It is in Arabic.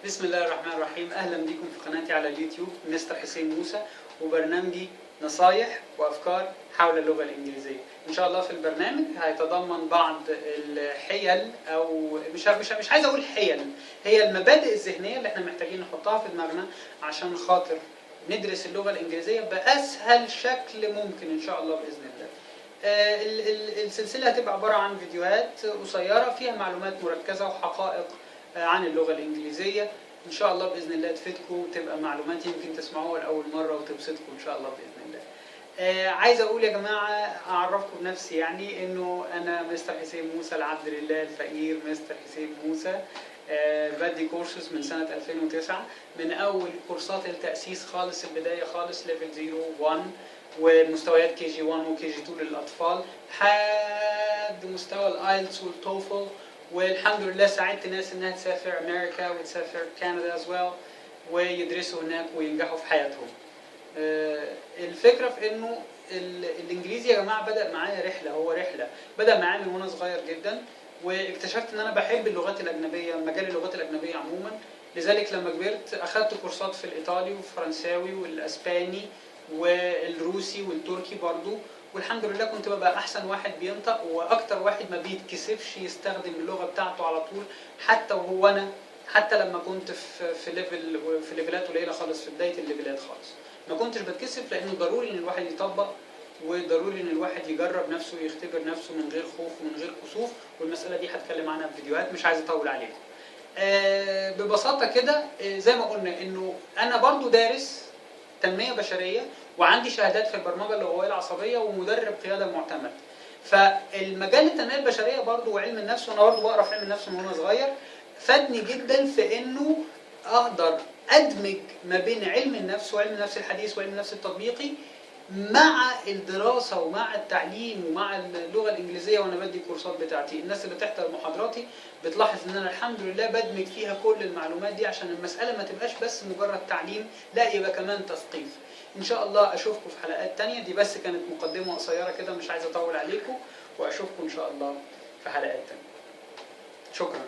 بسم الله الرحمن الرحيم. اهلا بكم في قناتي على اليوتيوب مستر حسين موسى وبرنامجي نصايح وافكار حول اللغه الانجليزيه. ان شاء الله في البرنامج هيتضمن بعض الحيل او مش عايز اقول حيل، هي المبادئ الذهنيه اللي احنا محتاجين نحطها في دماغنا عشان خاطر ندرس اللغه الانجليزيه باسهل شكل ممكن ان شاء الله باذن الله. السلسله هتبقى عباره عن فيديوهات قصيره فيها معلومات مركزه وحقائق عن اللغه الانجليزيه، ان شاء الله باذن الله تفيدكم وتبقى معلومات يمكن تسمعوها لاول مره وتبسطكم ان شاء الله باذن الله. عايز اقول يا جماعه اعرفكم بنفسي، يعني انه انا مستر حسين موسى العبد لله الفقير، مستر حسين موسى. بدي كورسز من سنه 2009، من اول كورسات التاسيس خالص، البدايه خالص ليفل 0 1 ومستويات كي جي 1 وكي جي 2 للاطفال لحد مستوى الايلتس والتوفل، والحمد لله ساعدت ناس انها تسافر امريكا وتسافر كندا as well ويدرسوا هناك وينجحوا في حياتهم. الفكره في انه الانجليزي يا جماعه بدا معايا رحله، هو رحله بدا معايا من وانا صغير جدا، واكتشفت ان انا بحب اللغات الاجنبيه، مجال اللغات الاجنبيه عموما. لذلك لما كبرت اخذت كورسات في الايطالي والفرنساوي والاسباني والروسي والتركي برضو، والحمد لله كنت ببقى احسن واحد بينطق واكتر واحد ما بيتكسفش يستخدم اللغه بتاعته على طول، حتى لما كنت في ليفلات قليله خالص، في بدايه الليفلات خالص ما كنتش بتكسف، لانه ضروري ان الواحد يطبق وضروري ان الواحد يجرب نفسه ويختبر نفسه من غير خوف ومن غير كسوف، والمساله دي هتكلم عنها في فيديوهات، مش عايز اطول عليكم. ببساطه كده زي ما قلنا انه انا برضو دارس تنميه بشريه وعندي شهادات في البرمجه اللغويه العصبيه ومدرب قياده معتمد. فالمجال التنميه البشريه برضو وعلم النفس، وانا برضو بقرا في علم النفس من وانا صغير، فادني جدا في انه اقدر ادمج ما بين علم النفس وعلم النفس الحديث وعلم النفس التطبيقي مع الدراسه ومع التعليم ومع اللغه الانجليزيه. وانا بدي الكورسات بتاعتي، الناس اللي تحضر محاضراتي بتلاحظ ان انا الحمد لله بدمج فيها كل المعلومات دي عشان المساله ما تبقاش بس مجرد تعليم، لا يبقى كمان تثقيف. ان شاء الله اشوفكم في حلقات تانية، دي بس كانت مقدمه قصيره كده، مش عايز اطول عليكم، واشوفكم ان شاء الله في حلقات تانية. شكرا.